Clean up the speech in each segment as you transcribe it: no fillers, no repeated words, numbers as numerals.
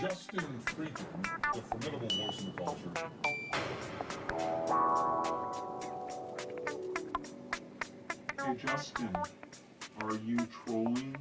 JustinFREAKIN, the formidable voice in the culture. Hey Justin, are you trolling?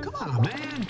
Come on, man.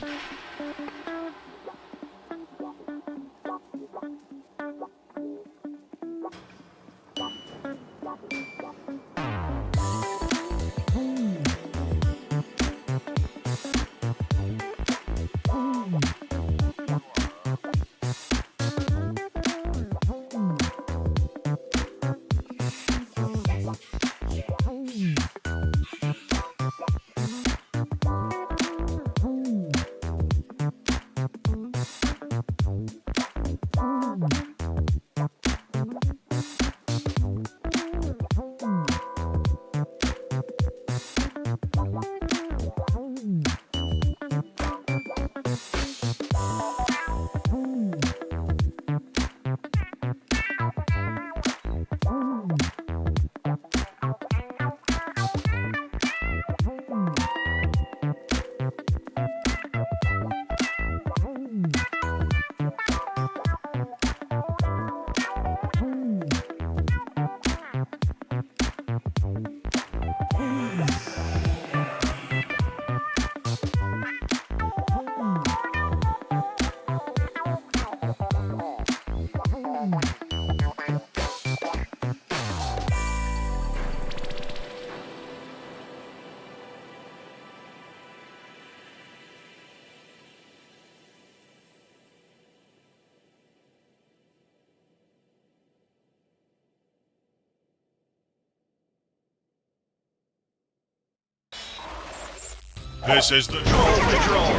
This is the Troll Patrol,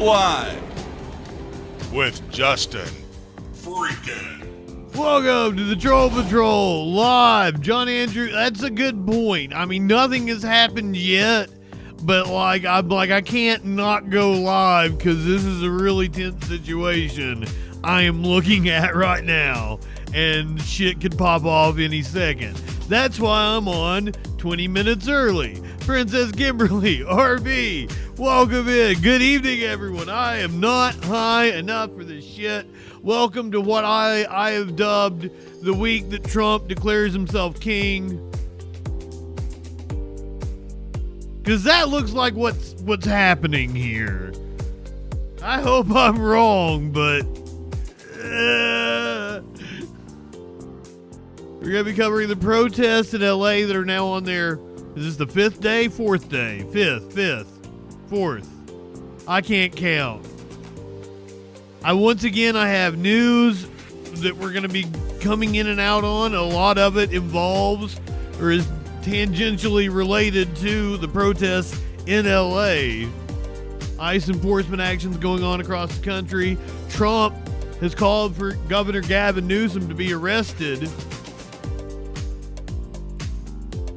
live with JustinFREAKIN. Welcome to the Troll Patrol live. John Andrew, that's a good point. I mean, nothing has happened yet, but I can't not go live because this is a really tense situation I am looking at right now, and shit could pop off any second. That's why I'm on 20 minutes early. Princess Kimberly, RB, welcome in. Good evening, everyone. I am not high enough for this shit. Welcome to what I have dubbed the week that Trump declares himself king. Because that looks like what's happening here. I hope I'm wrong, but We're going to be covering the protests in LA that are now on their, is this the 5th day? 4th day? 5th, 4th. I can't count. Once again, I have news that we're going to be coming in and out on. A lot of it involves or is tangentially related to the protests in LA. ICE enforcement actions going on across the country. Trump has called for Governor Gavin Newsom to be arrested.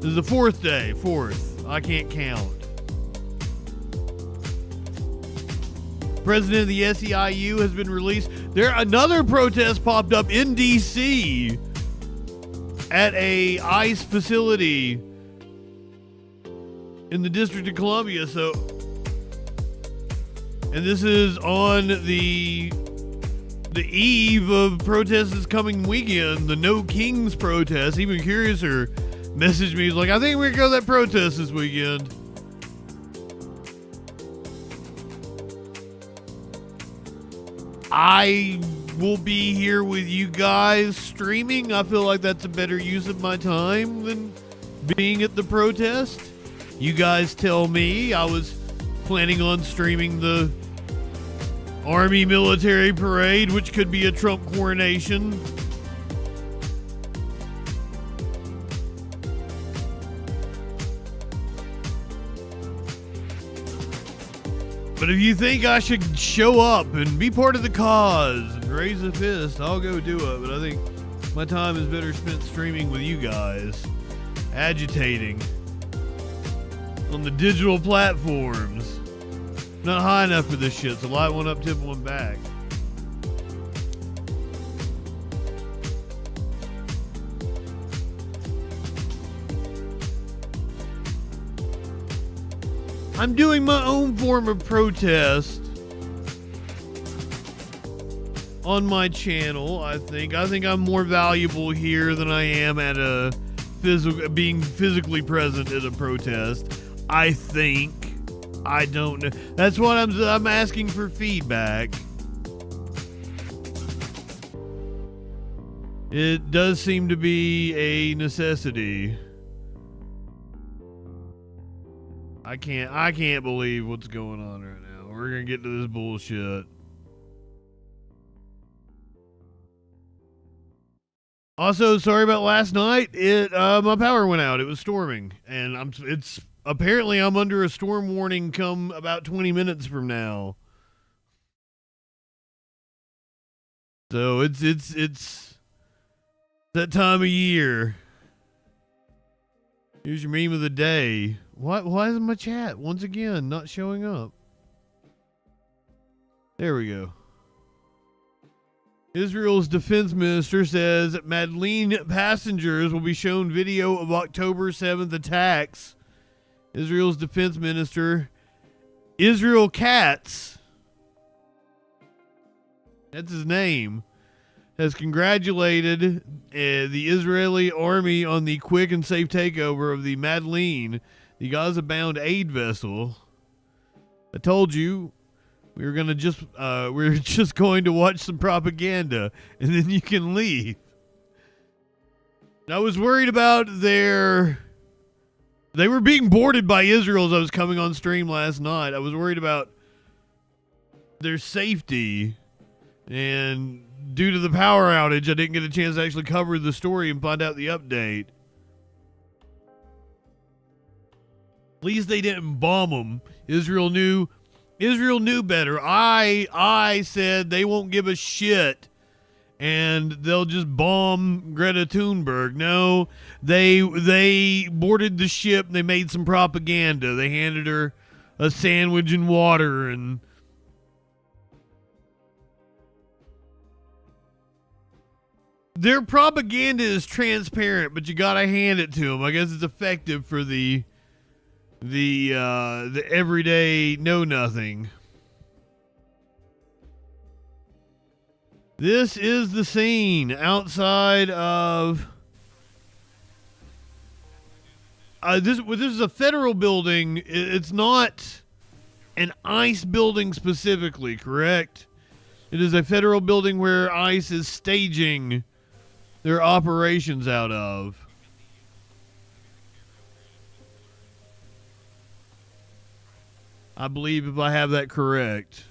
This is the 4th day. 4th. I can't count. President of the SEIU has been released. Another protest popped up in D.C. at a ICE facility in the District of Columbia. And this is on the eve of protests this coming weekend, the No Kings protest. Even Curiouser messaged me. He's like, I think we're going to go to that protest this weekend. I will be here with you guys streaming. I feel like that's a better use of my time than being at the protest. You guys tell me. I was planning on streaming the Army military parade, which could be a Trump coronation. But if you think I should show up and be part of the cause and raise a fist, I'll go do it. But I think my time is better spent streaming with you guys, agitating on the digital platforms. Not high enough for this shit, so light one up, tip one back. I'm doing my own form of protest on my channel. I think I'm more valuable here than I am at a being physically present at a protest. I think. I don't know. That's what I'm asking for feedback. It does seem to be a necessity. I can't believe what's going on right now. We're gonna get to this bullshit. Also, sorry about last night. My power went out. It was storming, and I'm under a storm warning come about 20 minutes from now. So it's that time of year. Here's your meme of the day. Why isn't my chat once again not showing up? There we go. Israel's defense minister says that Madeleine passengers will be shown video of October 7th attacks. Israel's defense minister, Israel Katz, that's his name, has congratulated the Israeli army on the quick and safe takeover of the Madeleine, the Gaza-bound aid vessel. I told you we were just going to watch some propaganda and then you can leave. I was worried about they were being boarded by Israel as I was coming on stream last night. I was worried about their safety, and due to the power outage, I didn't get a chance to actually cover the story and find out the update. At least they didn't bomb them. Israel knew better. I said they won't give a shit and they'll just bomb Greta Thunberg. No, they boarded the ship. They made some propaganda. They handed her a sandwich and water, and their propaganda is transparent, but you gotta hand it to them. I guess it's effective for the everyday know-nothing. This is the scene outside of this is a federal building. It's not an ICE building specifically, correct? It is a federal building where ICE is staging their operations out of. I believe if I have that correct.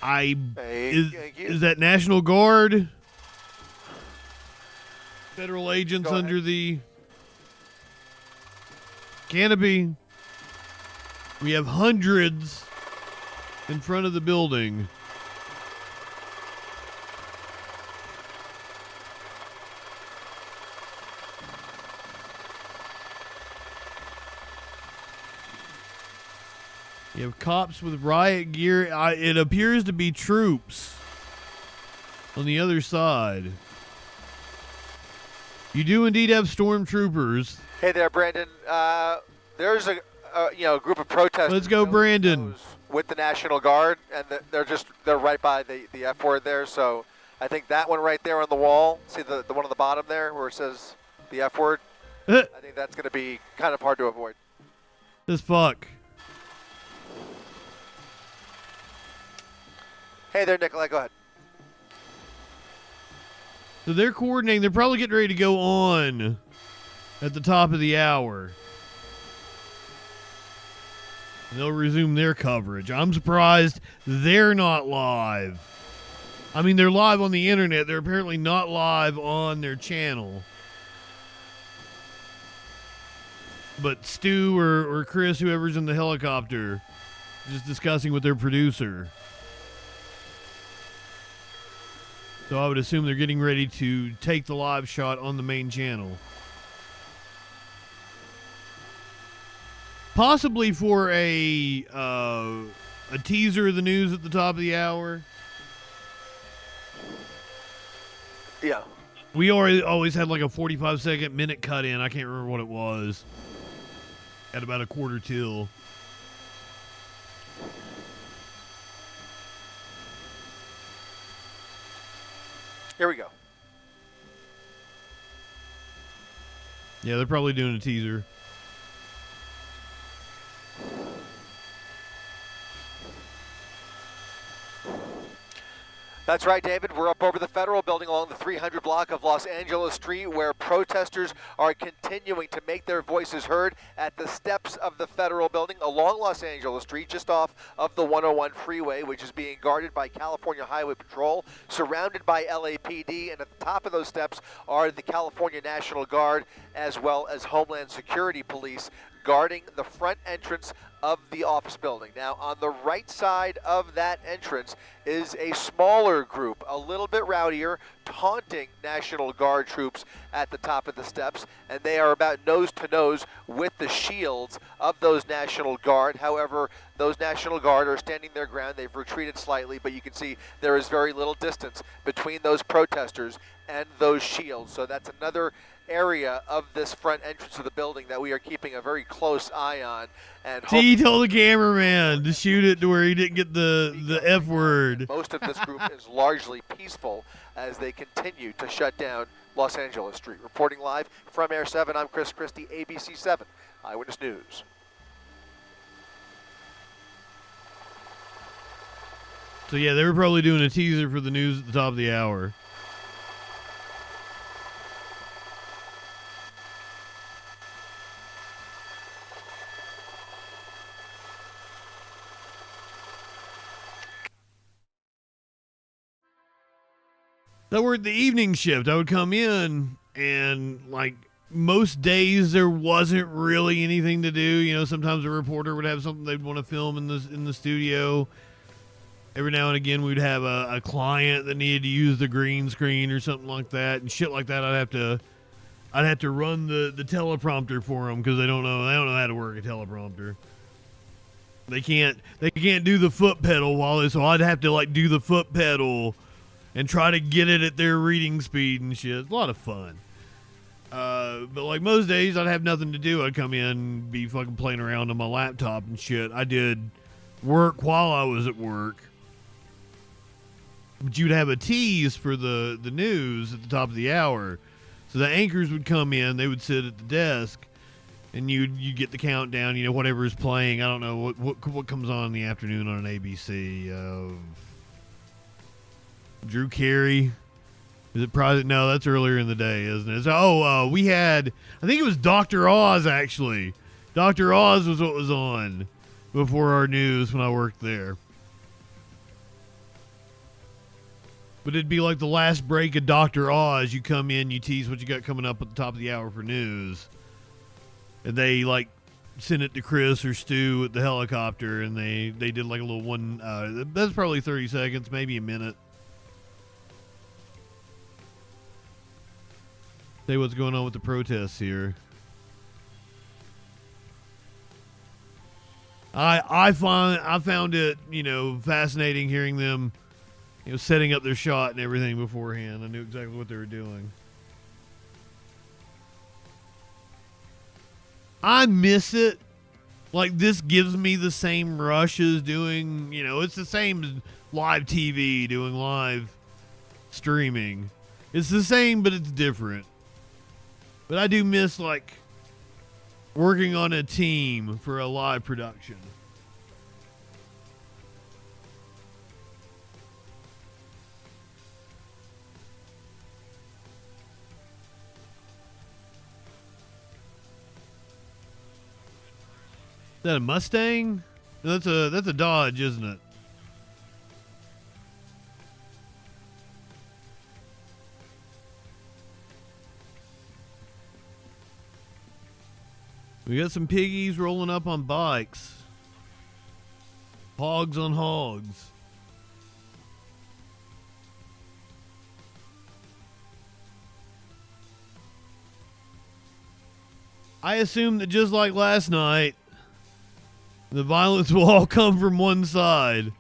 Is that National Guard? Federal agents under the canopy. We have hundreds in front of the building. You have cops with riot gear. It appears to be troops on the other side. You do indeed have stormtroopers. Hey there, Brandon. There's a group of protesters. Let's go, Brandon. With the National Guard, and they're right by the F word there. So I think that one right there on the wall. See the one on the bottom there where it says the F word. I think that's going to be kind of hard to avoid. This fuck. Hey there, Nikolai. Go ahead. So they're coordinating. They're probably getting ready to go on at the top of the hour. And they'll resume their coverage. I'm surprised they're not live. I mean, they're live on the internet. They're apparently not live on their channel. But Stu or Chris, whoever's in the helicopter, just discussing with their producer. So I would assume they're getting ready to take the live shot on the main channel. Possibly for a teaser of the news at the top of the hour. Yeah. We always had like a 45-second minute cut in. I can't remember what it was. At about a quarter till. Here we go. Yeah, they're probably doing a teaser. That's right, David. We're up over the Federal Building along the 300 block of Los Angeles Street, where protesters are continuing to make their voices heard at the steps of the Federal Building along Los Angeles Street, just off of the 101 freeway, which is being guarded by California Highway Patrol, surrounded by LAPD, and at the top of those steps are the California National Guard, as well as Homeland Security Police, guarding the front entrance of the office building. Now, on the right side of that entrance is a smaller group, a little bit rowdier, taunting National Guard troops at the top of the steps, and they are about nose to nose with the shields of those National Guard. However, those National Guard are standing their ground. They've retreated slightly, but you can see there is very little distance between those protesters and those shields. So that's another area of this front entrance of the building that we are keeping a very close eye on. And He told the cameraman to shoot it to where he didn't get the F word. Most of this group is largely peaceful as they continue to shut down Los Angeles Street. Reporting live from Air 7, I'm Chris Christie, ABC 7 Eyewitness News. So yeah, they were probably doing a teaser for the news at the top of the hour. That were the evening shift. I would come in and like most days there wasn't really anything to do. You know, sometimes a reporter would have something they'd want to film in the studio. Every now and again we'd have a client that needed to use the green screen or something like that, and shit like that. I'd have to run the teleprompter for them because they don't know how to work a teleprompter. They can't do the foot pedal so I'd have to like do the foot pedal and try to get it at their reading speed and shit. It's a lot of fun. But like most days, I'd have nothing to do. I'd come in and be fucking playing around on my laptop and shit. I did work while I was at work. But you'd have a tease for the news at the top of the hour. So the anchors would come in, they would sit at the desk, and you get the countdown, you know, whatever is playing. I don't know what comes on in the afternoon on an ABC. Drew Carey. Is it probably? No, that's earlier in the day, isn't it? So, we had, I think it was Dr. Oz, actually. Dr. Oz was what was on before our news when I worked there. But it'd be like the last break of Dr. Oz. You come in, you tease what you got coming up at the top of the hour for news. And they, like, send it to Chris or Stu at the helicopter, and they did like a little one, that's probably 30 seconds, maybe a minute. Say what's going on with the protests here. I found it, you know, fascinating hearing them, you know, setting up their shot and everything beforehand. I knew exactly what they were doing. I miss it. Like, this gives me the same rush as doing, you know, it's the same as live TV, doing live streaming. It's the same, but it's different. But I do miss, like, working on a team for a live production. Is that a Mustang? No, that's a Dodge, isn't it? We got some piggies rolling up on bikes. Hogs on hogs. I assume that just like last night, the violence will all come from one side.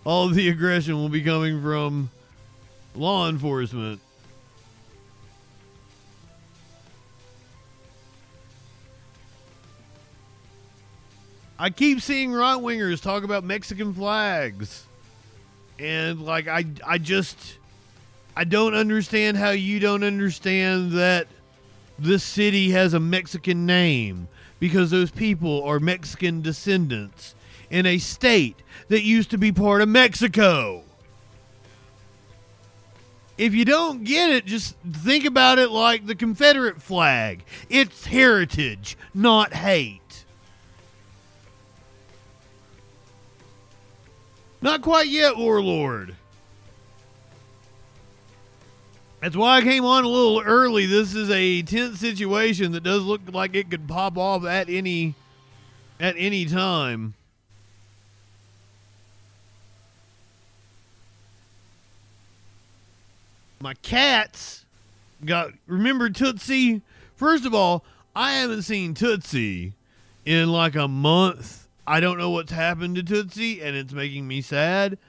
All of the aggression will be coming from law enforcement. I keep seeing right-wingers talk about Mexican flags. And, like, I don't understand how you don't understand that this city has a Mexican name. Because those people are Mexican descendants in a state that used to be part of Mexico. If you don't get it, just think about it like the Confederate flag. It's heritage, not hate. Not quite yet, Warlord. That's why I came on a little early. This is a tense situation that does look like it could pop off at any time. My cats remember Tootsie? First of all, I haven't seen Tootsie in like a month. I don't know what's happened to Tootsie, and it's making me sad.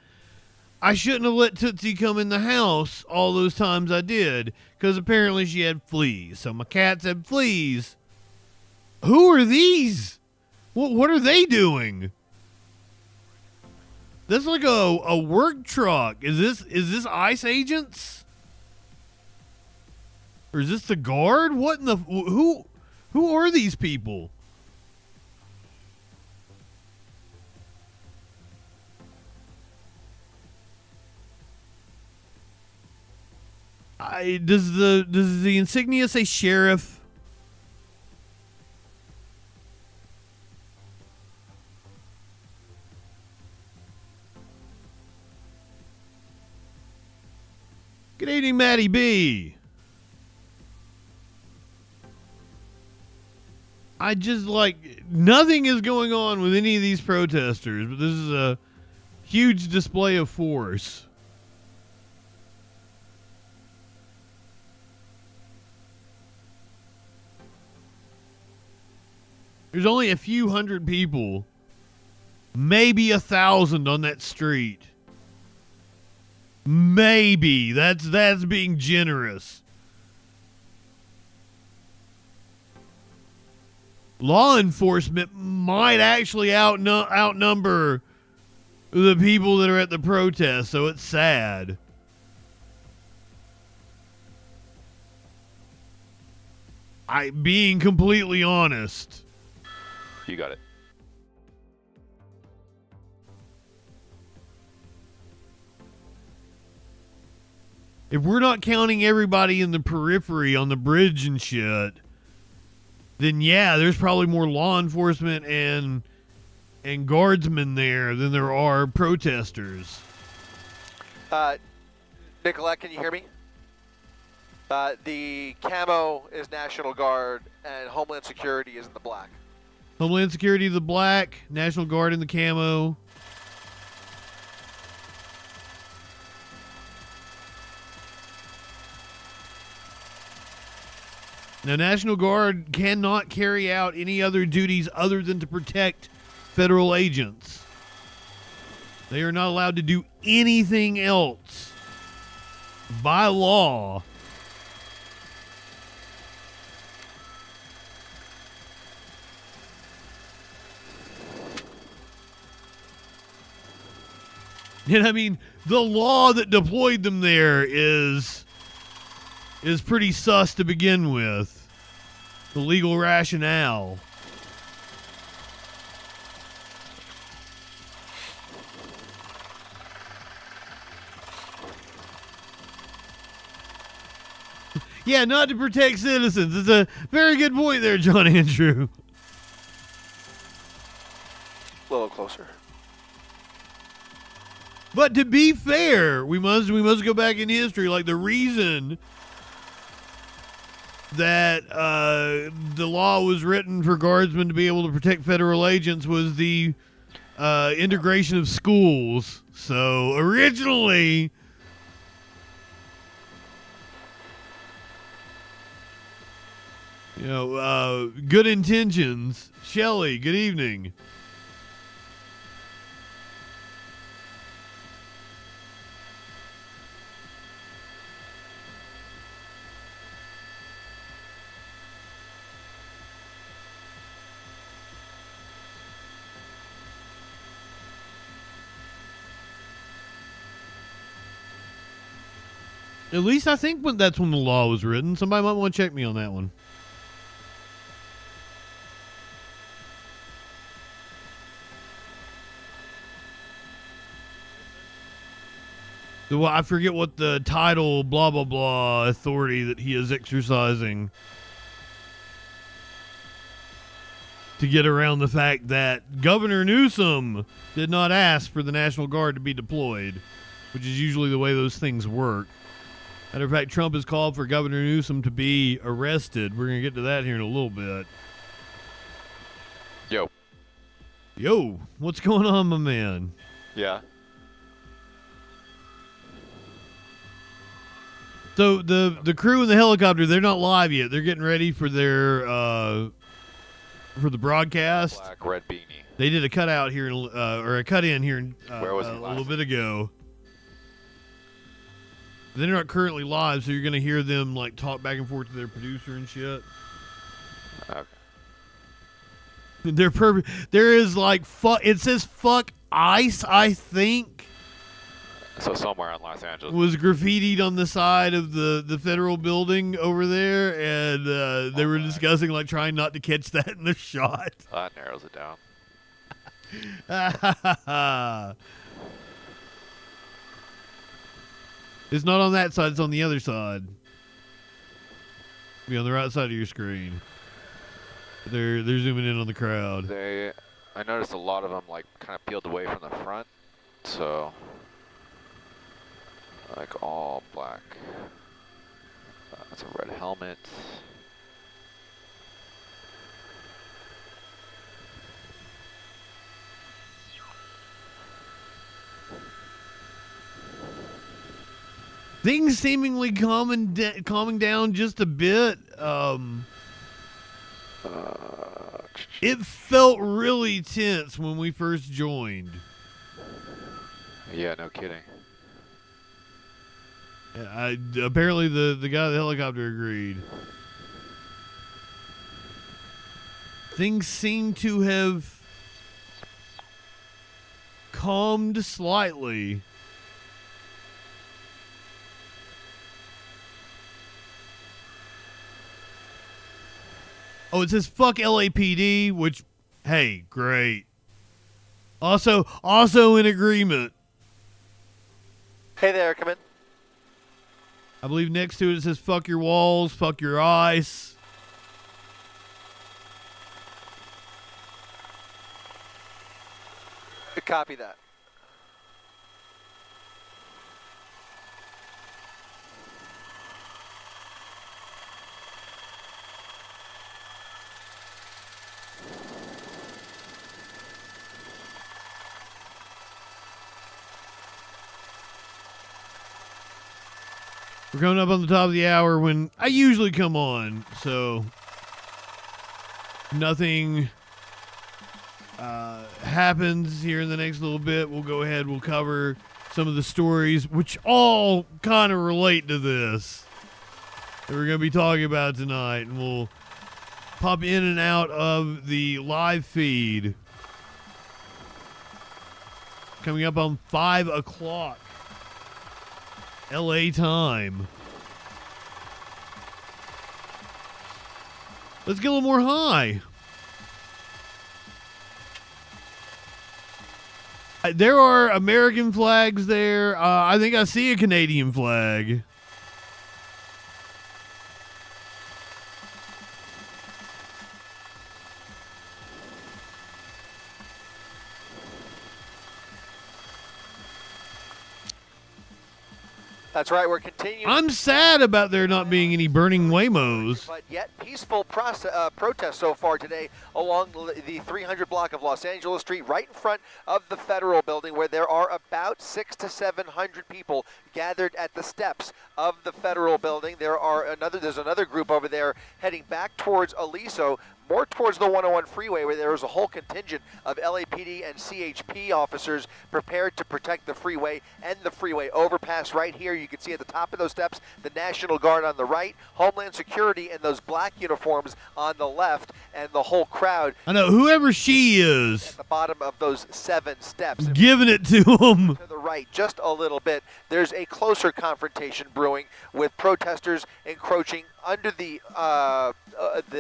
I shouldn't have let Tootsie come in the house all those times I did, because apparently she had fleas. So my cats had fleas. Who are these? What are they doing? That's like a work truck. Is this ICE agents? Or is this the guard? What in the who are these people? Does the insignia say sheriff? Good evening, Matty B. I just nothing is going on with any of these protesters, but this is a huge display of force. There's only a few hundred people, maybe 1,000 on that street. Maybe. That's being generous. Law enforcement might actually outnumber the people that are at the protest, so it's sad. Being completely honest. You got it. If we're not counting everybody in the periphery on the bridge and shit, then yeah, there's probably more law enforcement and guardsmen there than there are protesters. Nicolette, can you hear me? The camo is National Guard and Homeland Security is in the black. Homeland Security, the black, National Guard in the camo. Now, National Guard cannot carry out any other duties other than to protect federal agents. They are not allowed to do anything else by law. And I mean, the law that deployed them there is pretty sus to begin with. The legal rationale. Yeah, not to protect citizens. It's a very good point there, John Andrew. A little closer. But to be fair, we must go back in history. Like, the reason that the law was written for guardsmen to be able to protect federal agents was the integration of schools. So originally, good intentions. Shelley, good evening. At least I think that's when the law was written. Somebody might want to check me on that one. Well, I forget what the title, blah, blah, blah, authority that he is exercising to get around the fact that Governor Newsom did not ask for the National Guard to be deployed, which is usually the way those things work. Matter of fact, Trump has called for Governor Newsom to be arrested. We're going to get to that here in a little bit. Yo, what's going on, my man? Yeah. So the crew in the helicopter, they're not live yet. They're getting ready for their for the broadcast. Black, red beanie. They did a cutout here, or a cut in here Where was he a live? little bit ago. They're not currently live, so you're going to hear them like talk back and forth to their producer and shit. Okay. They're perfect. There is like it says fuck ICE, I think. So somewhere in Los Angeles. Was graffitied on the side of the federal building over there, and they were discussing like trying not to catch that in the shot. That narrows it down. It's not on that side, it's on the other side. Be on the right side of your screen. They're zooming in on the crowd. I noticed a lot of them like kind of peeled away from the front, so like all black. That's a red helmet. Things seemingly calming down just a bit. It felt really tense when we first joined. Yeah, no kidding. Apparently the guy in the helicopter agreed. Things seem to have calmed slightly. Oh, it says fuck LAPD, which, hey, great. Also in agreement. Hey there, come in. I believe next to it says fuck your walls, fuck your ice. Copy that. We're coming up on the top of the hour when I usually come on, so nothing happens here in the next little bit. We'll go ahead, we'll cover some of the stories, which all kind of relate to this that we're going to be talking about tonight, and we'll pop in and out of the live feed coming up on 5 o'clock LA time. Let's get a little more high. There are American flags there. I think I see a Canadian flag. That's right, we're continuing. I'm sad about there not being any burning Waymos. But yet peaceful protest so far today along the 300 block of Los Angeles Street, right in front of the Federal Building, where there are about 600 to 700 people gathered at the steps of the Federal Building. There's another group over there heading back towards Aliso, more towards the 101 freeway, where there is a whole contingent of LAPD and CHP officers prepared to protect the freeway and the freeway overpass. Right here, you can see at the top of those steps, the National Guard on the right, Homeland Security in those black uniforms on the left, and the whole crowd. I know, whoever she is. At the bottom of those 7 steps. Giving it to them. To the right, just a little bit, there's a closer confrontation brewing with protesters encroaching under the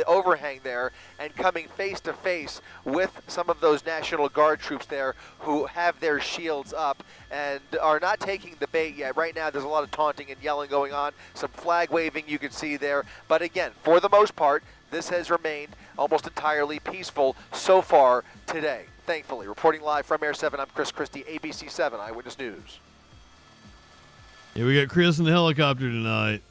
overhang there and coming face to face with some of those National Guard troops there who have their shields up and are not taking the bait yet. Right now there's a lot of taunting and yelling going on, some flag waving you can see there, but again, for the most part, this has remained almost entirely peaceful so far today, thankfully. Reporting live from Air 7, I'm Chris Christie, ABC 7 Eyewitness News. Yeah, we got Chris in the helicopter tonight.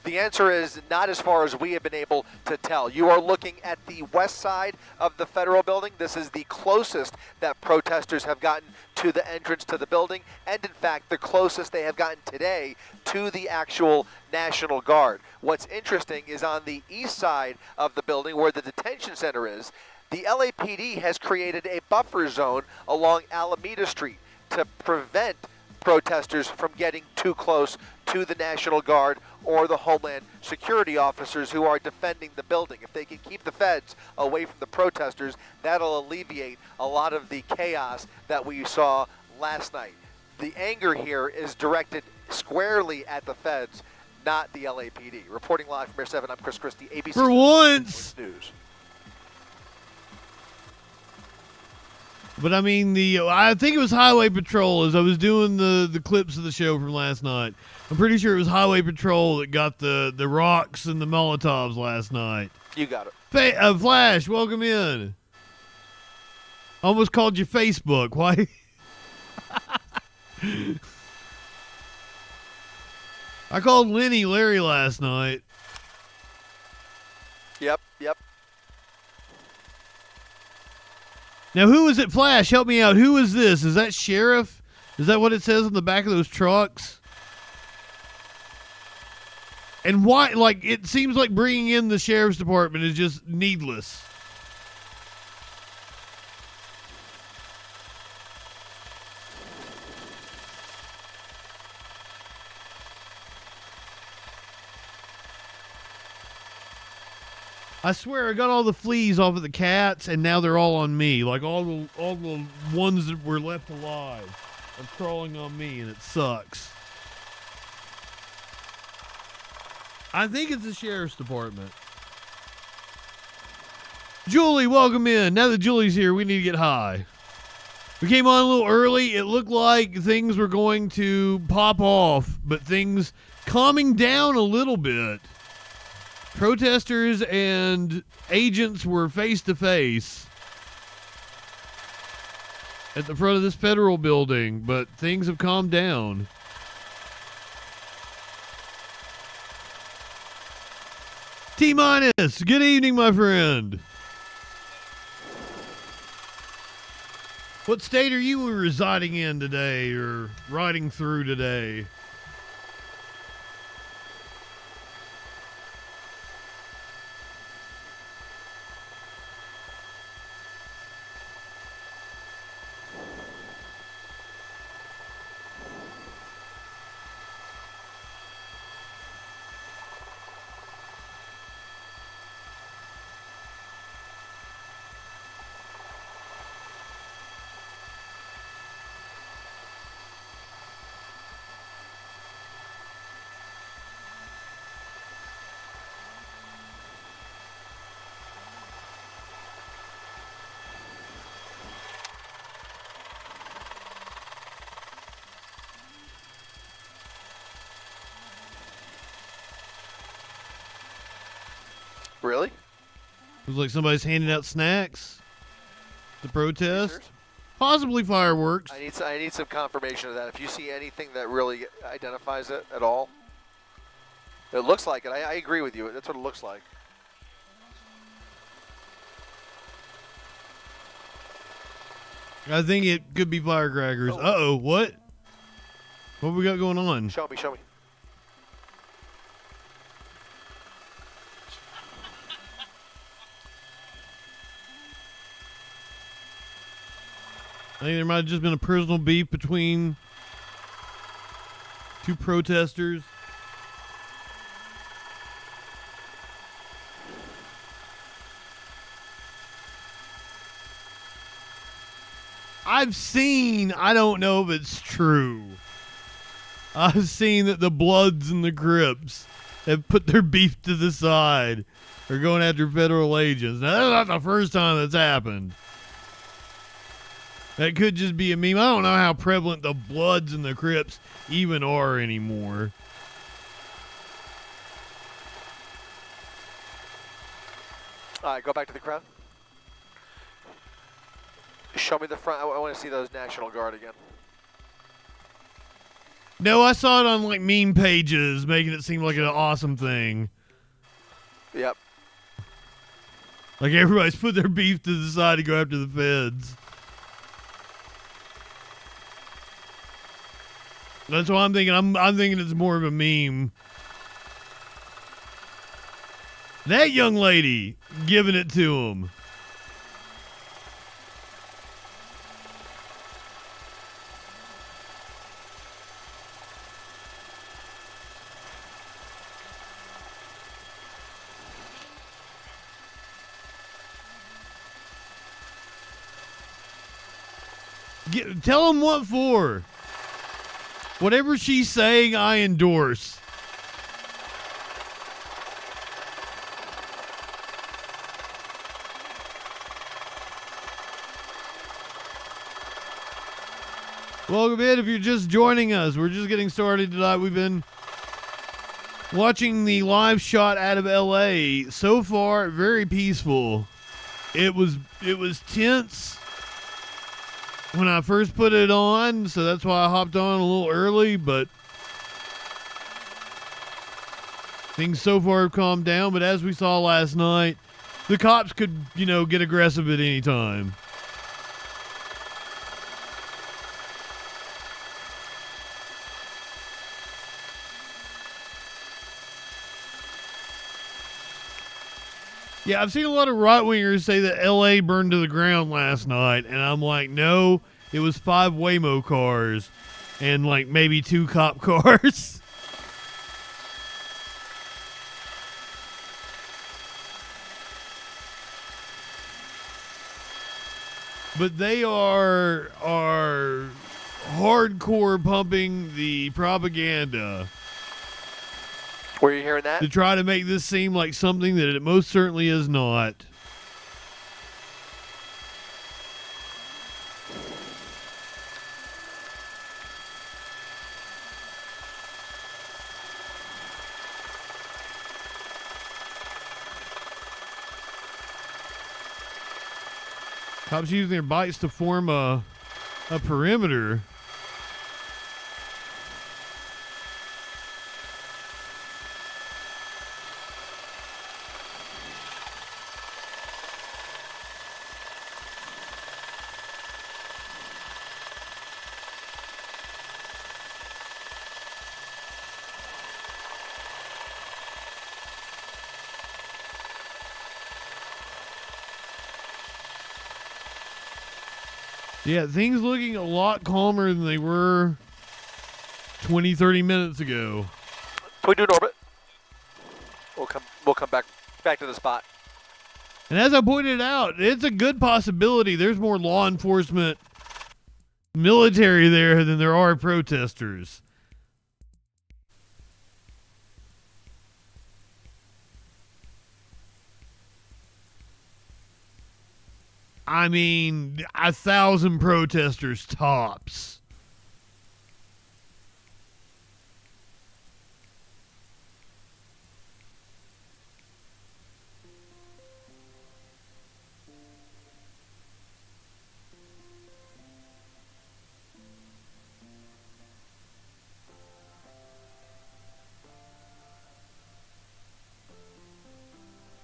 The answer is not as far as we have been able to tell. You are looking at the west side of the Federal Building. This is the closest that protesters have gotten to the entrance to the building, and in fact, the closest they have gotten today to the actual National Guard. What's interesting is on the east side of the building, where the detention center is, the LAPD has created a buffer zone along Alameda Street to prevent protesters from getting too close to the National Guard or the Homeland Security officers who are defending the building. If they can keep the feds away from the protesters, that'll alleviate a lot of the chaos that we saw last night. The anger here is directed squarely at the feds, not the LAPD. Reporting live from Air 7, I'm Chris Christie, ABC For once. News. But I mean, I think it was Highway Patrol as I was doing the clips of the show from last night. I'm pretty sure it was Highway Patrol that got the rocks and the Molotovs last night. You got it. Flash, welcome in. Almost called you Facebook. Why? I called Lenny Larry last night. Yep. Now, who is it, Flash? Help me out. Who is this? Is that Sheriff? Is that what it says on the back of those trucks? And why, like, it seems like bringing in the Sheriff's Department is just needless. I swear I got all the fleas off of the cats, and now they're all on me. Like all the ones that were left alive are crawling on me, and it sucks. I think it's the sheriff's department. Julie, welcome in. Now that Julie's here, we need to get high. We came on a little early. It looked like things were going to pop off, but things calming down a little bit. Protesters and agents were face to face at the front of this federal building, but things have calmed down. T-minus, good evening, my friend. What state are you residing in today or riding through today? Really? It was like somebody's handing out snacks. The protest. Possibly fireworks. I need some confirmation of that. If you see anything that really identifies it at all. It looks like it. I agree with you. That's what it looks like. I think it could be firecrackers. Oh. Uh-oh, what? What we got going on? Show me, show me. I think there might have just been a personal beef between two protesters. I've seen, I don't know if it's true. I've seen that the Bloods and the Crips have put their beef to the side. They're going after federal agents. Now, that's not the first time that's happened. That could just be a meme. I don't know how prevalent the Bloods and the Crips even are anymore. All right, go back to the crowd. Show me the front. I want to see those National Guard again. No, I saw it on like meme pages, making it seem like an awesome thing. Yep. Like everybody's put their beef to the side to go after the feds. That's what I'm thinking. I'm thinking it's more of a meme. That young lady giving it to him. Tell him what for. Whatever she's saying, I endorse. Welcome in if you're just joining us. We're just getting started tonight. We've been watching the live shot out of LA. So far, very peaceful. It was tense when I first put it on, so that's why I hopped on a little early, but things so far have calmed down. But as we saw last night, the cops could, get aggressive at any time. Yeah, I've seen a lot of right-wingers say that L.A. burned to the ground last night, and I'm like, no, it was 5 Waymo cars and, like, maybe 2 cop cars. But they are hardcore pumping the propaganda Were you hearing that? to try to make this seem like something that it most certainly is not. Cops using their bikes to form a perimeter. Yeah, things looking a lot calmer than they were 20, 30 minutes ago. Can we do an orbit? We'll come back to the spot. And as I pointed out, it's a good possibility there's more law enforcement military there than there are protesters. I mean, 1,000 protesters tops.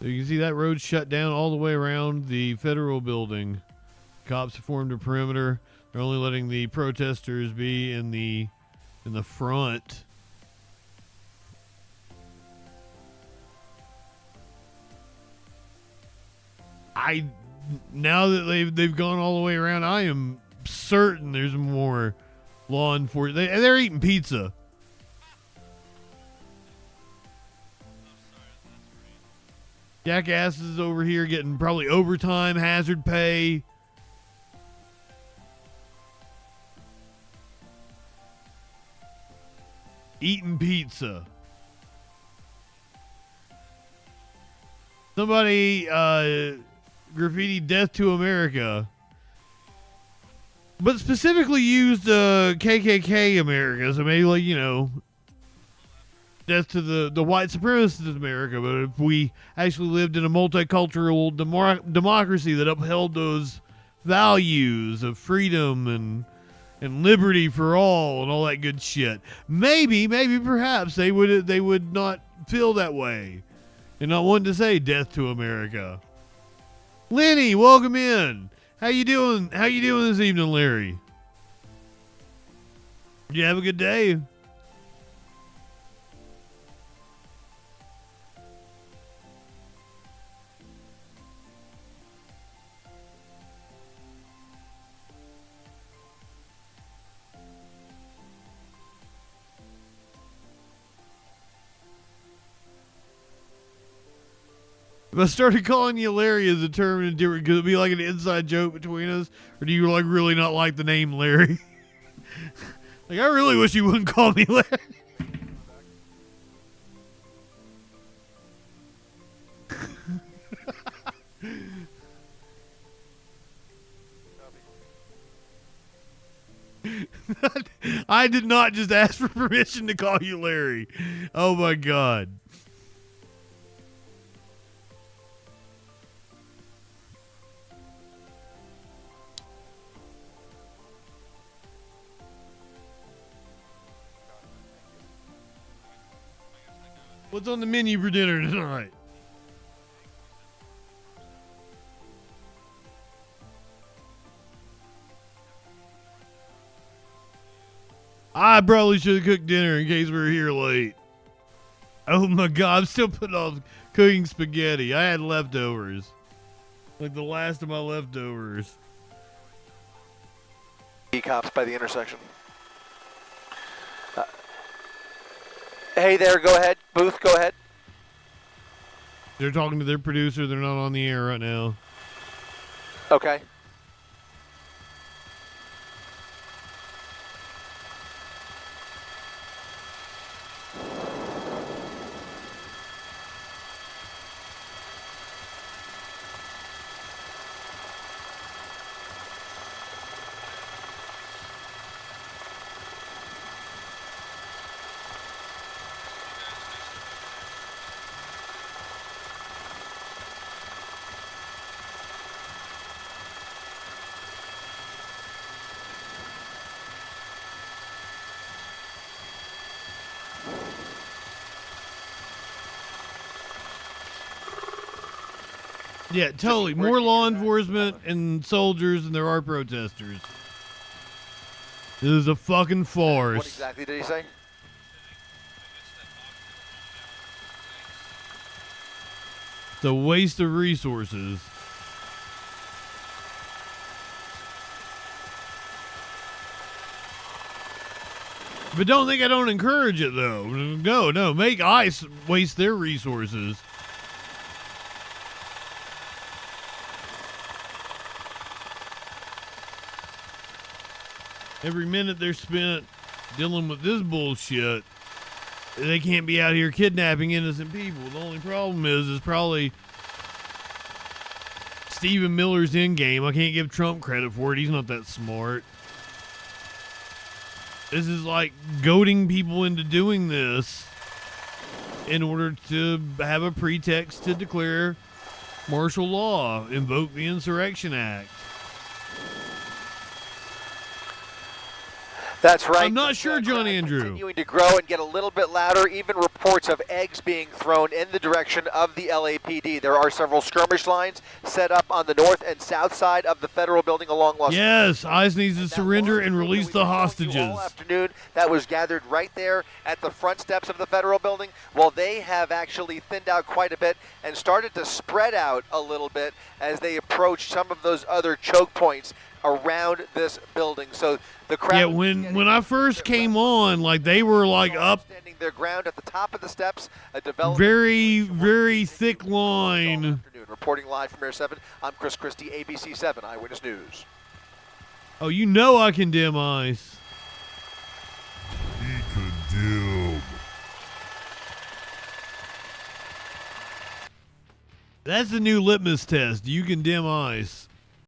So you can see that road shut down all the way around the federal building. Cops have formed a perimeter. They're only letting the protesters be in the front. Now that they've gone all the way around, I am certain there's more law enforcement. They're eating pizza. Jackasses over here getting probably overtime, hazard pay. Eating pizza. Somebody graffiti "Death to America," but specifically used KKK America. So maybe, like, you know, death to the white supremacists of America. But if we actually lived in a multicultural democracy that upheld those values of freedom and liberty for all and all that good shit, maybe perhaps they would not feel that way and not want to say "Death to America." Lenny, welcome in. How you doing? How you doing this evening, Larry? Did you have a good day? If I started calling you Larry as a term and different, could it be like an inside joke between us? Or do you like really not like the name Larry? Like, I really wish you wouldn't call me Larry. I did not just ask for permission to call you Larry. Oh my God. What's on the menu for dinner tonight? I probably should have cooked dinner in case we were here late. Oh my God, I'm still putting off cooking spaghetti. I had leftovers. Like the last of my leftovers. Cops by the intersection. Hey there, go ahead. Booth, go ahead. They're talking to their producer. They're not on the air right now. Okay. Yeah, totally. More law enforcement and soldiers than there are protesters. This is a fucking farce. What exactly did he say? It's a waste of resources. But don't think I don't encourage it, though. No. Make ICE waste their resources. Every minute they're spent dealing with this bullshit, they can't be out here kidnapping innocent people. The only problem is probably Stephen Miller's in game. I can't give Trump credit for it. He's not that smart. This is like goading people into doing this in order to have a pretext to declare martial law, invoke the Insurrection Act. That's right. I'm not sure, John Andrew. Continuing to grow and get a little bit louder. Even reports of eggs being thrown in the direction of the LAPD. There are several skirmish lines set up on the north and south side of the federal building along Los Yes, ICE needs to surrender and release the hostages. All afternoon, that was gathered right there at the front steps of the federal building. Well, they have actually thinned out quite a bit and started to spread out a little bit as they approach some of those other choke points around this building. So the crowd. Yeah, when I first came on, like they were like up standing their ground at the top of the steps. A very thick line. Reporting live from Air 7, I'm Chris Christie, ABC 7 Eyewitness News. Oh, you know I condemn ICE. He condemned. That's the new litmus test. Do you condemn ICE?